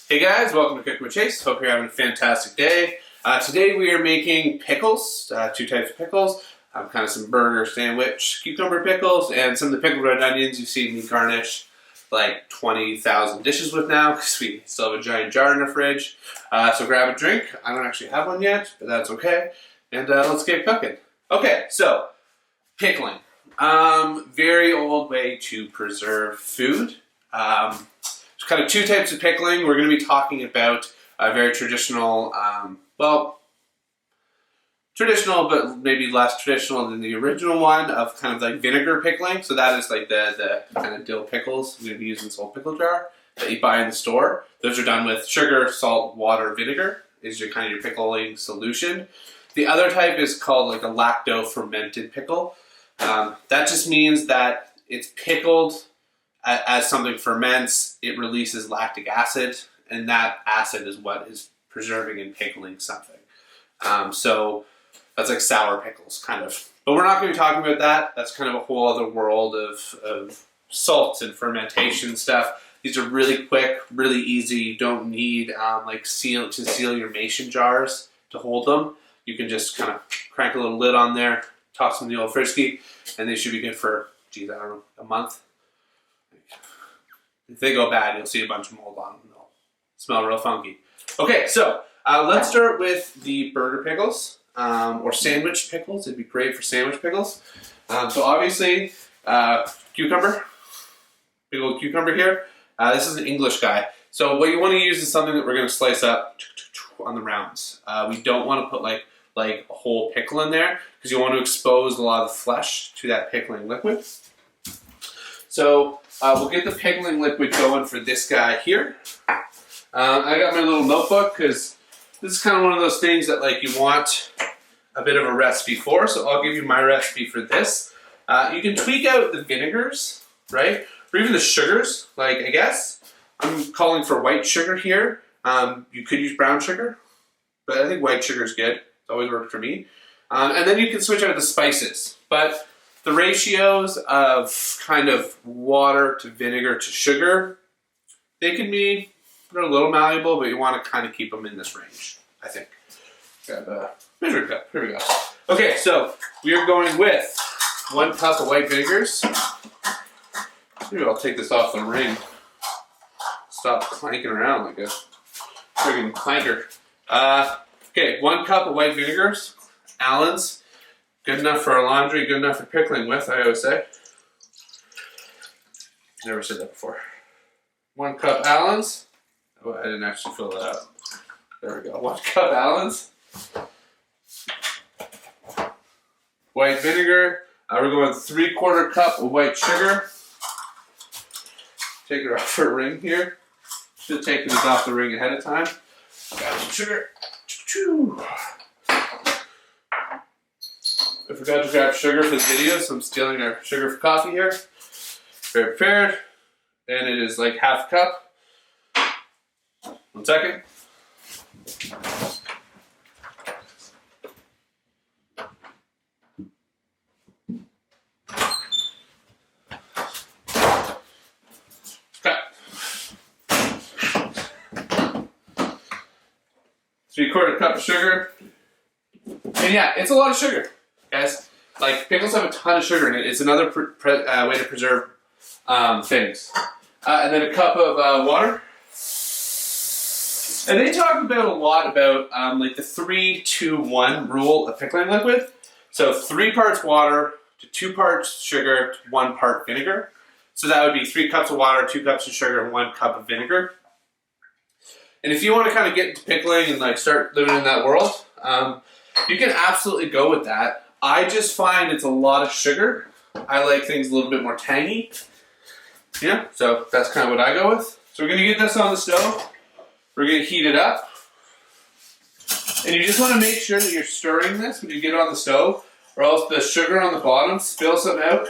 Hey guys, welcome to Pickling with Chase. Hope you're having a fantastic day. Today we are making pickles, two types of pickles. Kind of some burger sandwich cucumber pickles and some of the pickled red onions you've seen me garnish like 20,000 dishes with now because we still have a giant jar in the fridge. So grab a drink. I don't actually have one yet, but that's okay. And let's get cooking. Okay, so pickling. Very old way to preserve food. There's kind of two types of pickling. We're going to be talking about a very traditional, traditional, but maybe less traditional than the original one of kind of like vinegar pickling. So that is like the kind of dill pickles we're going to be using this old pickle jar that you buy in the store. Those are done with sugar, salt, water, vinegar is your kind of your pickling solution. The other type is called like a lacto-fermented pickle. That just means that it's pickled as something ferments, it releases lactic acid, and that acid is what is preserving and pickling something. So that's like sour pickles, kind of. But we're not going to be talking about that. That's kind of a whole other world of salts and fermentation stuff. These are really quick, really easy. You don't need seal your mason jars to hold them. You can just kind of crank a little lid on there, toss them in the old frisky, and they should be good for, a month. If they go bad, you'll see a bunch of mold on them. They'll smell real funky. Okay, so let's start with the burger pickles, or sandwich pickles. It'd be great for sandwich pickles. So obviously, cucumber, big old cucumber here. This is an English guy. So what you want to use is something that we're going to slice up on the rounds. We don't want to put like a whole pickle in there because you want to expose a lot of the flesh to that pickling liquid. So we'll get the pickling liquid going for this guy here. I got my little notebook because this is kind of one of those things that like you want a bit of a recipe for. So I'll give you my recipe for this. You can tweak out the vinegars, right? Or even the sugars. Like I guess I'm calling for white sugar here. You could use brown sugar, but I think white sugar is good. It's always worked for me. And then you can switch out the spices. But the ratios of kind of water to vinegar to sugar, they're a little malleable, but you want to kind of keep them in this range, I think. Grab a measuring cup. Here we go. Okay, so we are going with 1 cup of white vinegars. Maybe I'll take this off the ring. Stop clanking around like a friggin' clanker. Okay, 1 cup of white vinegars, Allen's. Good enough for our laundry, good enough for pickling with, I always say. Never said that before. 1 cup Allen's. Oh, I didn't actually fill that up. There we go. 1 cup Allen's. White vinegar. We're going 3/4 cup of white sugar. Take it off her ring here. Should have taken this off the ring ahead of time. Got some sugar. I forgot to grab sugar for this video, so I'm stealing our sugar for coffee here. Very prepared. And it is like 1/2 cup. 1 second. Okay. 3/4 cup of sugar. And yeah, it's a lot of sugar. Guys, like pickles have a ton of sugar in it. It's another way to preserve things. And then 1 cup of water. And they talk about a lot about like the 3-2-1 rule of pickling liquid. So 3 parts water to 2 parts sugar to 1 part vinegar. So that would be 3 cups of water, 2 cups of sugar, and 1 cup of vinegar. And if you want to kind of get into pickling and like start living in that world, you can absolutely go with that. I just find it's a lot of sugar. I like things a little bit more tangy. Yeah, so that's kind of what I go with. So we're going to get this on the stove. We're going to heat it up. And you just want to make sure that you're stirring this when you get it on the stove, or else the sugar on the bottom spills some out.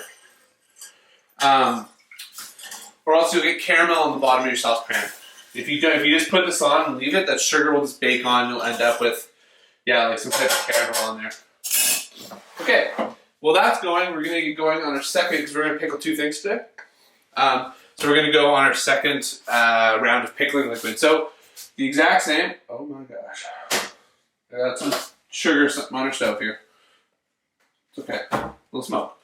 Or else you'll get caramel on the bottom of your saucepan. If you just put this on and leave it, that sugar will just bake on. You'll end up with, like some type of caramel on there. Okay, well that's going. We're going to get going on our second, because we're going to pickle 2 things today. So we're going to go on our second round of pickling liquid. So The exact same. Oh my gosh. I got some sugar, something on our stove here. It's okay. A little smoke.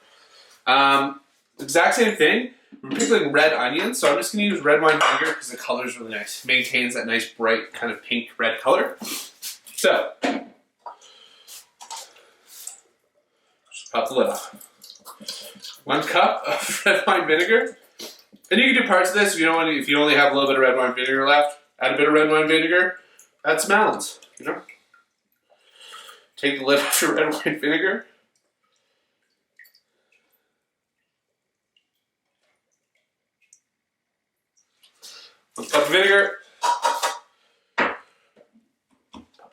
Exact same thing. We're pickling red onions, so I'm just going to use red wine vinegar because the color is really nice. Maintains that nice bright kind of pink red color. So, just pop the lid off. 1 cup of red wine vinegar. And you can do parts of this if you don't want to, if you only have a little bit of red wine vinegar left. Add a bit of red wine vinegar. Add some almonds, you know. Take the lid off your red wine vinegar. One cup of vinegar. Pop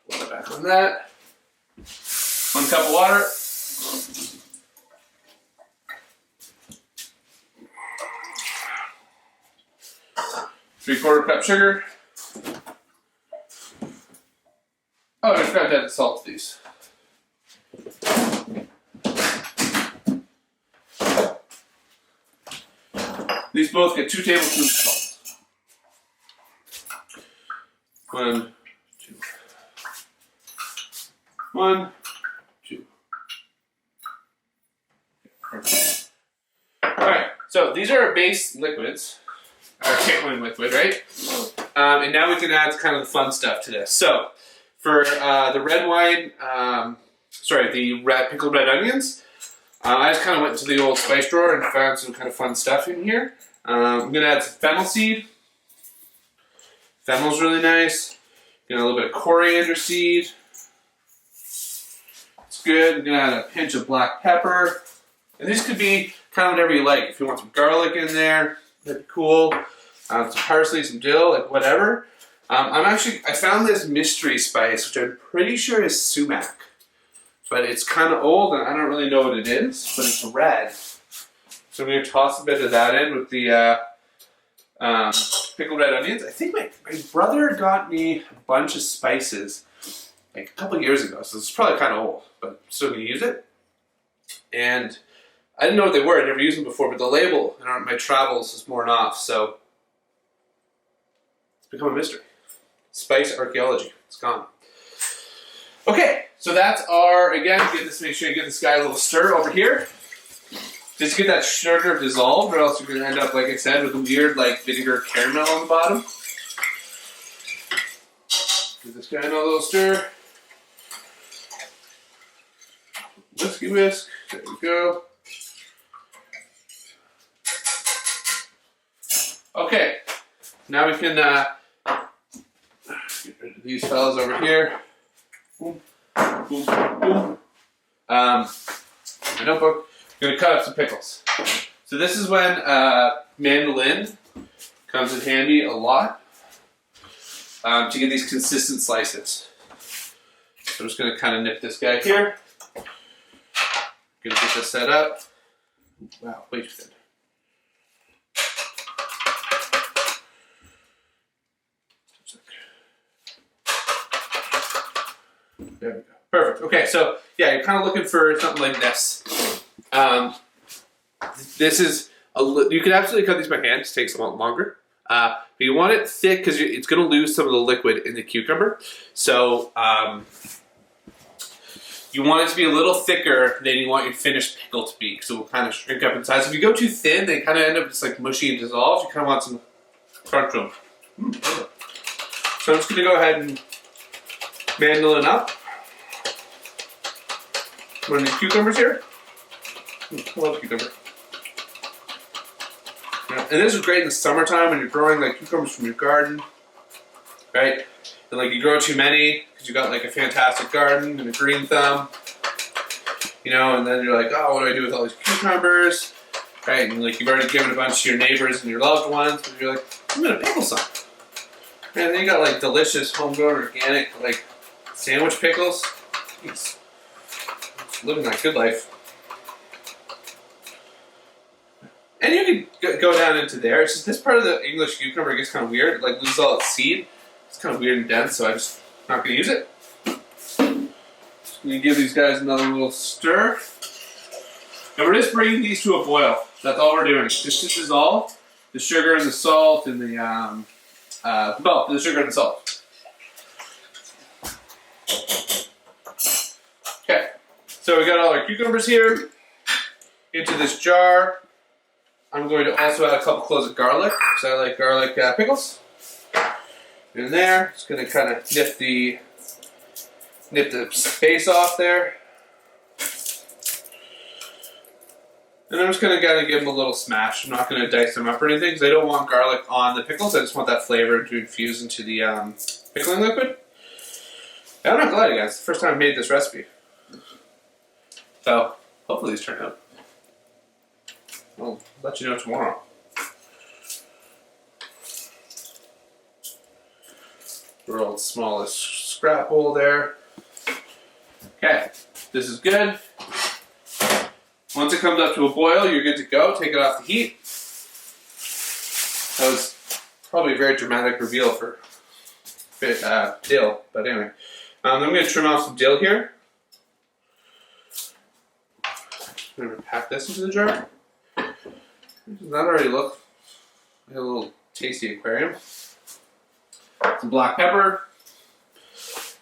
a little back on that. 1 cup of water. Three-quarter cup sugar. Oh, I forgot to add the salt to these. These both get 2 tablespoons of salt. 1, 2. 1, 2. Perfect. Alright, so these are our base liquids. Our pickling liquid, right? And now we can add kind of the fun stuff to this. So, for the red wine, the pickled red onions, I just kind of went to the old spice drawer and found some kind of fun stuff in here. I'm going to add some fennel seed. Fennel's really nice. Get a little bit of coriander seed. It's good. I'm going to add a pinch of black pepper. And these could be kind of whatever you like. If you want some garlic in there, that'd be cool. Some parsley, some dill, like whatever. I found this mystery spice, which I'm pretty sure is sumac. But it's kind of old and I don't really know what it is, but it's red. So I'm going to toss a bit of that in with the pickled red onions. I think my brother got me a bunch of spices like a couple years ago, so it's probably kind of old, but I'm still going to use it. And I didn't know what they were. I'd never used them before, but the label in my travels is worn off, so it's become a mystery. Spice archaeology. It's gone. Okay, so that's our, again, make sure you give this guy a little stir over here. Just get that sugar dissolved, or else you're going to end up, like I said, with a weird like vinegar caramel on the bottom. Give this guy another little stir. Whiskey whisk. There we go. Okay, now we can get rid of these fellas over here. Boom, boom, boom. My notebook. I'm going to cut up some pickles. So this is when mandolin comes in handy a lot to get these consistent slices. So I'm just going to kind of nip this guy here. Going to get this set up. Wow, way too thin. There we go. Perfect. Okay, so yeah, you're kind of looking for something like this. This is you can absolutely cut these by hand. It takes a lot longer. But you want it thick because it's going to lose some of the liquid in the cucumber. So you want it to be a little thicker than you want your finished pickle to be, because it will kind of shrink up in size. If you go too thin, they kind of end up just like mushy and dissolved. You kind of want some crunch to them. So I'm just going to go ahead and mandolin up. One of these cucumbers here. I love cucumber. Yeah. And this is great in the summertime when you're growing like cucumbers from your garden, right? And like you grow too many because you got like a fantastic garden and a green thumb, you know. And then you're like, oh, what do I do with all these cucumbers, right? And like you've already given a bunch to your neighbors and your loved ones, but you're like, I'm gonna pickle some. And then you got like delicious homegrown organic like sandwich pickles. Jeez. Living that good life. And you can go down into there. It's just this part of the English cucumber gets kind of weird. It like loses all its seed. It's kind of weird and dense, so I'm just not going to use it. Just going to give these guys another little stir. And we're just bringing these to a boil. That's all we're doing. Just to dissolve the sugar and the salt and the sugar and the salt. So we got all our cucumbers here into this jar. I'm going to also add a couple cloves of garlic, because I like garlic pickles. In there, just going to kind of nip the space off there. And I'm just going to kind of give them a little smash. I'm not going to dice them up or anything, because I don't want garlic on the pickles. I just want that flavor to infuse into the pickling liquid. And I'm not glad, guys. It's the first time I made this recipe. So, hopefully these turn out. I'll let you know tomorrow. World's smallest scrap hole there. Okay, this is good. Once it comes up to a boil, you're good to go. Take it off the heat. That was probably a very dramatic reveal for dill, but anyway. I'm going to trim off some dill here. I'm going to pack this into the jar. Doesn't that already look like a little tasty aquarium? Some black pepper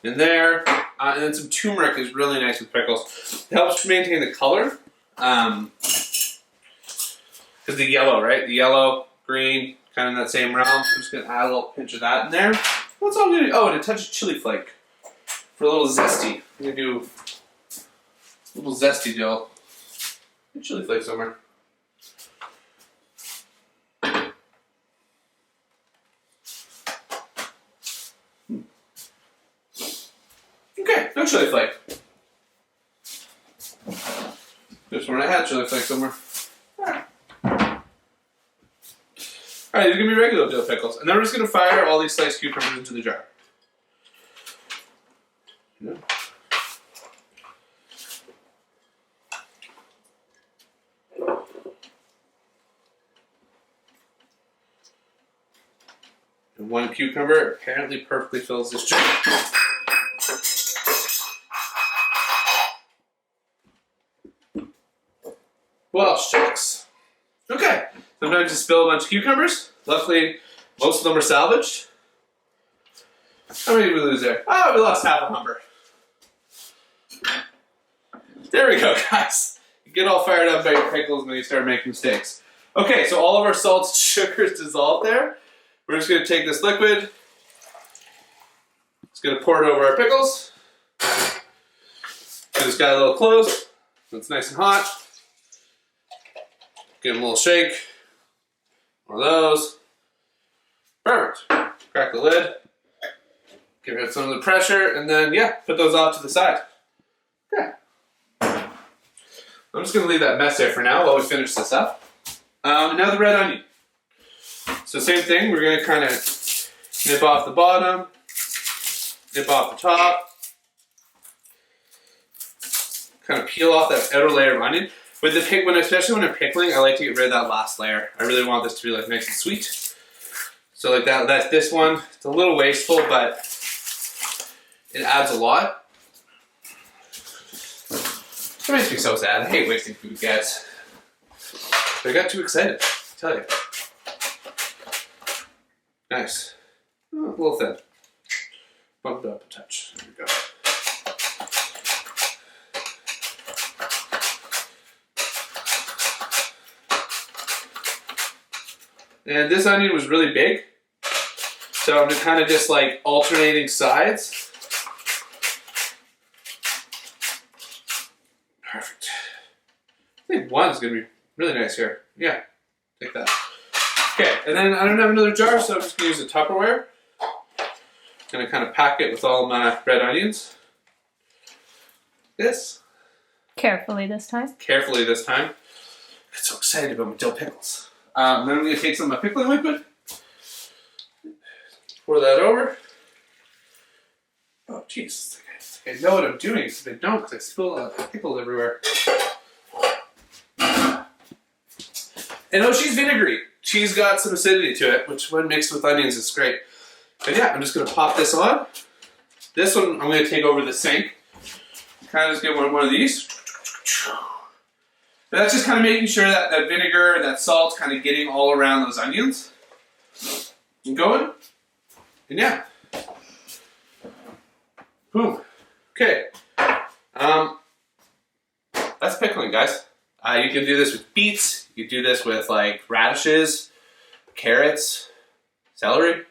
in there. And then some turmeric is really nice with pickles. It helps maintain the color. Because the yellow, right? The yellow, green, kind of in that same realm. I'm just going to add a little pinch of that in there. What's all I'm going to do? Oh, and a touch of chili flake for a little zesty. I'm going to do a little zesty dill. Get chili flake somewhere. Okay, no chili flake. Just when I had chili flake somewhere. Alright, these are going to be regular dill pickles. And then we're just going to fire all these sliced cucumbers into the jar. Yeah. And one cucumber apparently perfectly fills this jar. Well, shucks. Okay, sometimes you spill a bunch of cucumbers. Luckily, most of them are salvaged. How many did we lose there? Oh, we lost half a humber. There we go, guys. You get all fired up by your pickles when you start making mistakes. Okay, so all of our salt and sugar is dissolved there. We're just going to take this liquid. Just going to pour it over our pickles. Get this guy a little close so it's nice and hot. Give them a little shake. More of those. Perfect. Crack the lid. Give it some of the pressure, and then, yeah, put those off to the side. Okay. I'm just going to leave that mess there for now while we finish this up. Now the red onion. So same thing, we're going to kind of nip off the bottom, nip off the top, kind of peel off that outer layer of onion. With the especially when I'm pickling, I like to get rid of that last layer. I really want this to be like nice and sweet. So like that's this one. It's a little wasteful, but it adds a lot. It makes me so sad. I hate wasting food, guys. But I got too excited, I tell you. Nice. Oh, a little thin. Bump it up a touch. There we go. And this onion was really big, so I'm kind of just like alternating sides. Perfect. I think one's gonna be really nice here. Yeah, take that. Okay, and then I don't have another jar, so I'm just gonna use a Tupperware. Gonna kind of pack it with all my red onions. This. Carefully this time. Carefully this time. I get so excited about my dill pickles. Then I'm going to take some of my pickling liquid, pour that over. Oh, jeez. I know what I'm doing, except I don't because I spill pickles everywhere. And oh, she's vinegary. She's got some acidity to it, which when mixed with onions is great. But yeah, I'm just going to pop this on. This one I'm going to take over the sink. Kind of just get one of these. But that's just kind of making sure that that vinegar and that salt kind of getting all around those onions. And going. And yeah. Boom. Okay. that's pickling, guys. You can do this with beets. You can do this with like radishes, carrots, celery,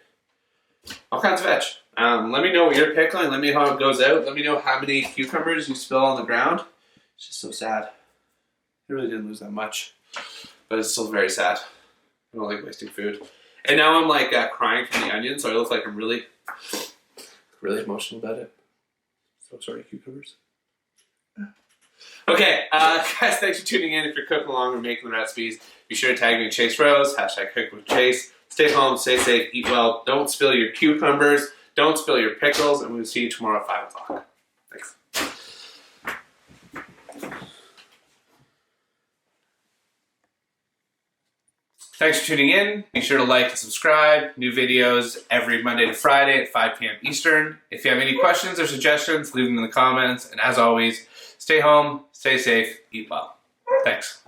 all kinds of veg. Let me know what you're pickling. Let me know how it goes out. Let me know how many cucumbers you spill on the ground. It's just so sad. I really didn't lose that much, but it's still very sad. I don't like wasting food. And now I'm like crying from the onion, so I look like I'm really emotional about it. So sorry, cucumbers. Okay, guys, thanks for tuning in. If you're cooking along or making the recipes, be sure to tag me Chase Rose, hashtag Cook with Chase. Stay home, stay safe, eat well. Don't spill your cucumbers. Don't spill your pickles, and we'll see you tomorrow at 5 o'clock. Thanks. Thanks for tuning in. Be sure to like and subscribe. New videos every Monday to Friday at 5 p.m. Eastern. If you have any questions or suggestions, leave them in the comments. And as always, stay home, stay safe, eat well. Thanks.